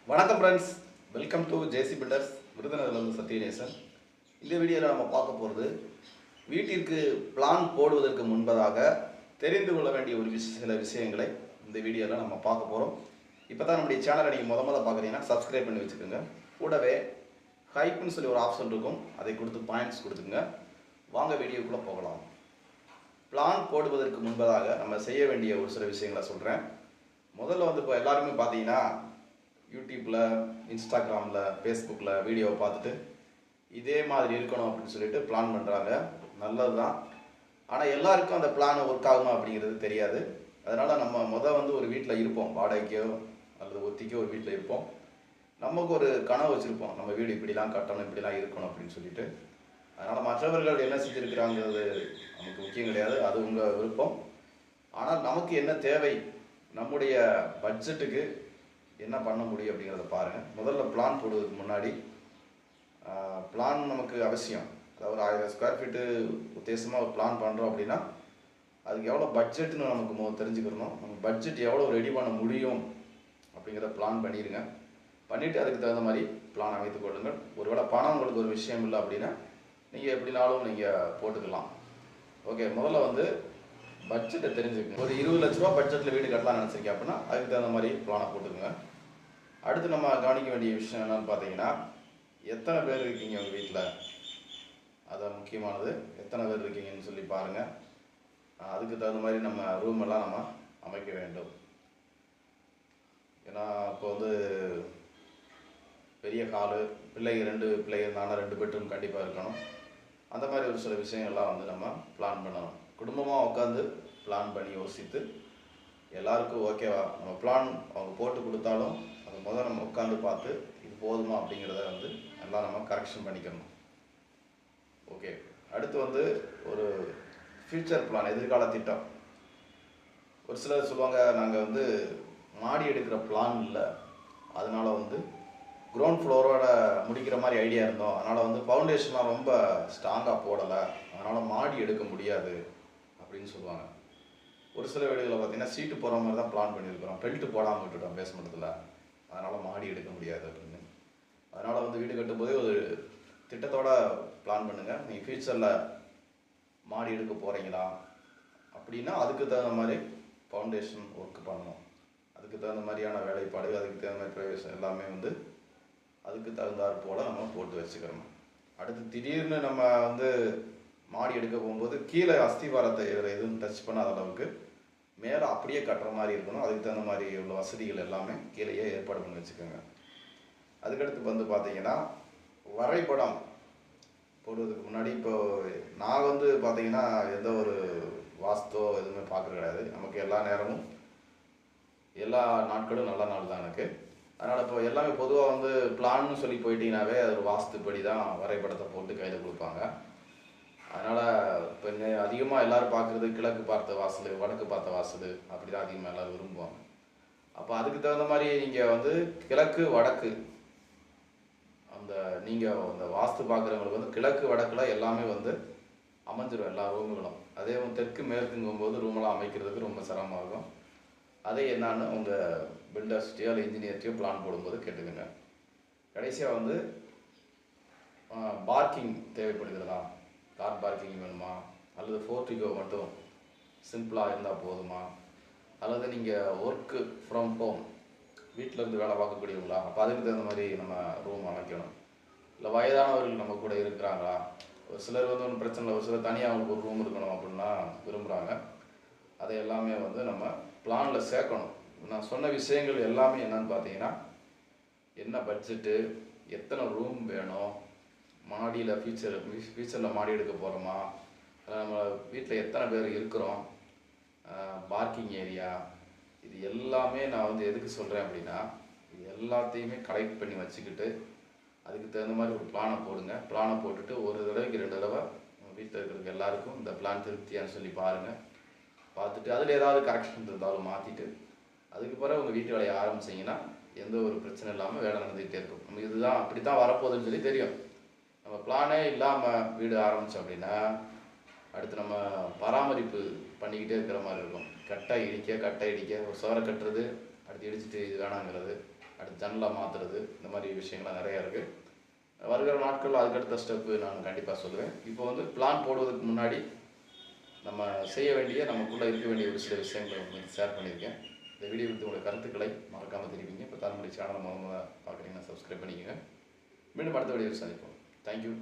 வணக்கம் friends, welcome to JC builders. விருதுநகர்லேருந்து சத்யநேசன். இந்த வீடியோவில் நம்ம பார்க்க போகிறது வீட்டிற்கு பிளான் போடுவதற்கு முன்பதாக தெரிந்து கொள்ள வேண்டிய சில விஷயங்களை இந்த வீடியோவில் நம்ம பார்க்க போகிறோம். இப்போ தான் நம்முடைய சேனலை நீங்கள் முத பார்க்குறீங்கன்னா சப்ஸ்கிரைப் பண்ணி வச்சுக்கோங்க. கூடவே ஹைப்னு சொல்லி ஒரு ஆப்ஷன் இருக்கும், அதை கொடுத்து பாயிண்ட்ஸ் கொடுத்துங்க. வாங்க வீடியோக்குள்ளே போகலாம். பிளான் போடுவதற்கு முன்பதாக நம்ம செய்ய வேண்டிய ஒரு சில விஷயங்களை சொல்கிறேன். முதல்ல இப்போ எல்லாருமே பார்த்தீங்கன்னா யூடியூப்பில், இன்ஸ்டாகிராமில், ஃபேஸ்புக்கில் வீடியோவை பார்த்துட்டு இதே மாதிரி இருக்கணும் அப்படின்னு சொல்லிட்டு பிளான் பண்ணுறாங்க. நல்லது தான். ஆனால் எல்லாருக்கும் அந்த பிளான் ஒர்க் ஆகுமா அப்படிங்கிறது தெரியாது. அதனால் நம்ம ஒரு வீட்டில் இருப்போம், வாடகைக்கோ அல்லது ஒத்திக்கோ ஒரு வீட்டில் இருப்போம். நமக்கு ஒரு கனவு வச்சுருப்போம், நம்ம வீடு இப்படிலாம் கட்டணும், இப்படிலாம் இருக்கணும் அப்படின்னு சொல்லிட்டு. அதனால் மற்றவர்கள் என்ன செஞ்சுருக்கிறாங்கிறது நமக்கு முக்கியம் கிடையாது, அது உங்கள் விருப்பம். ஆனால் நமக்கு என்ன தேவை, நம்முடைய பட்ஜெட்டுக்கு என்ன பண்ண முடியும் அப்படிங்கிறத பாருங்கள். முதல்ல பிளான் போடுவதற்கு முன்னாடி பிளான் நமக்கு அவசியம். அதாவது 1000 ஸ்கொயர் ஃபீட்டு உத்தேசமாக ஒரு பிளான் பண்ணுறோம் அப்படின்னா அதுக்கு எவ்வளோ பட்ஜெட்டுன்னு நமக்கு தெரிஞ்சுக்கிறணும். நம்ம பட்ஜெட் எவ்வளோ ரெடி பண்ண முடியும் அப்படிங்கிறத பிளான் பண்ணிடுங்க. பண்ணிவிட்டு அதுக்கு தகுந்த மாதிரி பிளான் அமைத்து கொள்ளுங்கள். ஒருவேளை பணம் உங்களுக்கு ஒரு விஷயம் இல்லை அப்படின்னா நீங்கள் எப்படினாலும் நீங்கள் போட்டுக்கலாம். ஓகே, முதல்ல பட்ஜெட்டை தெரிஞ்சுக்கங்க. ஒரு 20 லட்ச ரூபா பட்ஜெட்டில் வீடு கட்டலாம்னு நினச்சிருக்கேன் அப்படின்னா அதுக்கு தகுந்த மாதிரி பிளானை போட்டுக்கோங்க. அடுத்து நம்ம கவனிக்க வேண்டிய விஷயம் என்னென்னு பார்த்தீங்கன்னா, எத்தனை பேர் இருக்கீங்க உங்கள் வீட்டில், அதான் முக்கியமானது. எத்தனை பேர் இருக்கீங்கன்னு சொல்லி பாருங்கள். அதுக்கு தகுந்த மாதிரி நம்ம ரூம் எல்லாம் நம்ம அமைக்க வேண்டும். ஏன்னா இப்போ பெரிய ஹாலு, ரெண்டு பிள்ளைங்க இருந்தாங்கன்னா 2 பெட்ரூம் கண்டிப்பாக இருக்கணும். அந்த மாதிரி ஒரு சில விஷயங்கள்லாம் நம்ம பிளான் பண்ணணும். குடும்பமாக உட்காந்து பிளான் பண்ணி யோசித்து எல்லாருக்கும் ஓகேவா, நம்ம பிளான் அவங்க போட்டு கொடுத்தாலும் அதை நம்ம உட்காந்து பார்த்து இது போதுமா அப்படிங்கிறத எல்லாம் நம்ம கரெக்ஷன் பண்ணிக்கணும். ஓகே, அடுத்து ஒரு ஃப்யூச்சர் பிளான், எதிர்கால திட்டம். ஒரு சிலர் சொல்லுவாங்க, நாங்கள் மாடி எடுக்கிற பிளான் இல்லை, அதனால் கிரவுண்ட் ஃப்ளோரோட முடிக்கிற மாதிரி ஐடியா இருந்தோம், அதனால் ஃபவுண்டேஷன்லாம் ரொம்ப ஸ்ட்ராங்காக போடலை, அதனால் மாடி எடுக்க முடியாது அப்படின்னு சொல்லுவாங்க. ஒரு சில வீடுகளில் பார்த்தீங்கன்னா சீட்டு போகிற மாதிரி தான் பிளான் பண்ணியிருக்கிறோம், பெல்ட்டு போடாமல் விட்டுட்டோம் பேஸ்மெண்ட்டில், அதனால் மாடி எடுக்க முடியாது அப்படின்னு. அதனால் வீடு கட்டும்போதே ஒரு திட்டத்தோடு பிளான் பண்ணுங்கள். நீங்கள் ஃப்யூச்சரில் மாடி எடுக்க போகிறீங்களா அப்படின்னா அதுக்கு தகுந்த மாதிரி ஃபவுண்டேஷன் ஒர்க் பண்ணணும். அதுக்கு தகுந்த மாதிரியான வேலைப்பாடு, அதுக்கு தகுந்த மாதிரி ப்ரைவேஷன் எல்லாமே அதுக்கு தகுந்தாற் போல் நம்ம போட்டு வச்சுக்கிறோம். அடுத்து திடீர்னு நம்ம மாடி எடுக்க போகும்போது கீழே அஸ்திவாரத்தை எதுவும் டச் பண்ணாத அளவுக்கு மேலே அப்படியே கட்டுற மாதிரி இருக்கணும். அதுக்கு தகுந்த மாதிரி உள்ள வசதிகள் எல்லாமே கீழேயே ஏற்பாடு பண்ணி வச்சுக்கோங்க. அதுக்கடுத்து பார்த்தீங்கன்னா வரைபடம் போடுவதுக்கு முன்னாடி இப்போ நான் பார்த்தீங்கன்னா எந்த ஒரு வாஸ்தோ எதுவுமே பார்க்குறது கிடையாது. நமக்கு எல்லா நேரமும் எல்லா நாட்களும் நல்ல நாள் தான் எனக்கு. அதனால் இப்போ எல்லாமே பொதுவாக பிளான்னு சொல்லி போயிட்டீங்கன்னாவே அது ஒரு வாஸ்துப்படி தான் வரைபடத்தை போட்டு கையில் கொடுப்பாங்க. அதனால் இப்போ அதிகமாக எல்லோரும் பார்க்குறது கிழக்கு பார்த்த வாசல், வடக்கு பார்த்த வாசல், அப்படி தான் அதிகமாக எல்லோரும் விரும்புவாங்க. அப்போ அதுக்கு தகுந்த மாதிரி நீங்கள் கிழக்கு வடக்கு நீங்கள் அந்த வாஸ்து பார்க்குறவங்களுக்கு கிழக்கு வடக்கில் எல்லாமே அமைஞ்சிடும் எல்லா ரூமுகளும். அதே தெற்கு மேற்குங்கும்போது ரூமெல்லாம் அமைக்கிறதுக்கு ரொம்ப சிரமமாகும். அதை என்னான்னு உங்கள் பில்டர்ஸ்டையோ இல்லை இன்ஜினியர்ட்டையோ பிளான் போடும்போது கேட்டுக்கோங்க. கடைசியாக பார்க்கிங் தேவைப்படுகிறதா, கார் பார்க்கிங் வேணுமா, அல்லது போர்ட்டிகோ மட்டும் சிம்பிளாக இருந்தால் போதுமா, அல்லது நீங்கள் ஒர்க்கு ஃப்ரம் ஹோம் வீட்டிலேருந்து வேலை பார்க்கக்கூடியவங்களா, அப்போ அதுக்கு தகுந்த மாதிரி நம்ம ரூம் அமைக்கணும். இல்லை வயதானவர்கள் நம்ம கூட இருக்கிறாங்களா, ஒரு சிலர் ஒன்றும் பிரச்சனை இல்லை, ஒரு சிலர் தனியாக அவங்களுக்கு ஒரு ரூம் இருக்கணும் அப்படின்னா விரும்புகிறாங்க. அதை எல்லாமே நம்ம பிளானில் சேர்க்கணும். நான் சொன்ன விஷயங்கள் எல்லாமே என்னன்னு பார்த்தீங்கன்னா, என்ன பட்ஜெட்டு, எத்தனை ரூம் வேணும், மாடியில் ஃபியூச்சரில் மாடி எடுக்க போகிறோமா, நம்ம வீட்டில் எத்தனை பேர் இருக்கிறோம், பார்க்கிங் ஏரியா, இது எல்லாமே நான் எதுக்கு சொல்கிறேன் அப்படின்னா, இது எல்லாத்தையுமே கலெக்ட் பண்ணி வச்சுக்கிட்டு அதுக்கு தகுந்த மாதிரி ஒரு பிளானை போடுங்க. பிளானை போட்டுட்டு ஒரு தடவைக்கு 2 தடவை வீட்டில் இருக்கிறதுக்கு எல்லாருக்கும் இந்த பிளான் திருப்தியான்னு சொல்லி பாருங்கள். பார்த்துட்டு அதில் ஏதாவது கரெக்ஷன் இருந்தாலும் மாற்றிட்டு அதுக்கு பிறகு உங்கள் வீட்டு வேலையை ஆரம்பிச்சிங்கன்னா எந்த ஒரு பிரச்சனை இல்லாமல் வேலை நடந்துகிட்டே இருக்கும். நமக்கு இதுதான் அப்படி தான் வரப்போகுதுன்னு சொல்லி தெரியும். நம்ம பிளானே இல்லாமல் வீடு ஆரம்பித்தோம் அப்படின்னா அடுத்து நம்ம பராமரிப்பு பண்ணிக்கிட்டே இருக்கிற மாதிரி இருக்கும். கட்டை இடிக்க ஒரு சுவரை கட்டுறது, அடுத்து இடிச்சிட்டு இது வேணாங்கிறது, அடுத்து ஜன்னலை மாற்றுறது, இந்த மாதிரி விஷயங்கள்லாம் நிறையா இருக்குது. வருகிற நாட்கள் அதுக்கடுத்த ஸ்டெப்பு நான் கண்டிப்பாக சொல்லுவேன். இப்போ வந்து பிளான் போடுவதற்கு முன்னாடி நம்ம செய்ய வேண்டிய, நமக்குள்ளே இருக்க வேண்டிய ஒரு சில விஷயங்களை உங்களுக்கு ஷேர் பண்ணியிருக்கேன். இந்த வீடியோ பற்றி உங்களுடைய கருத்துக்களை மறக்காமல் தெரிவிங்க. இப்போ தார்மொழி சேனலை முதல்ல பார்க்குறீங்கன்னா சப்ஸ்கிரைப் பண்ணிக்கோங்க. மீண்டும் அடுத்த வீடியோவில் சந்திப்போம். தேங்க்யூ.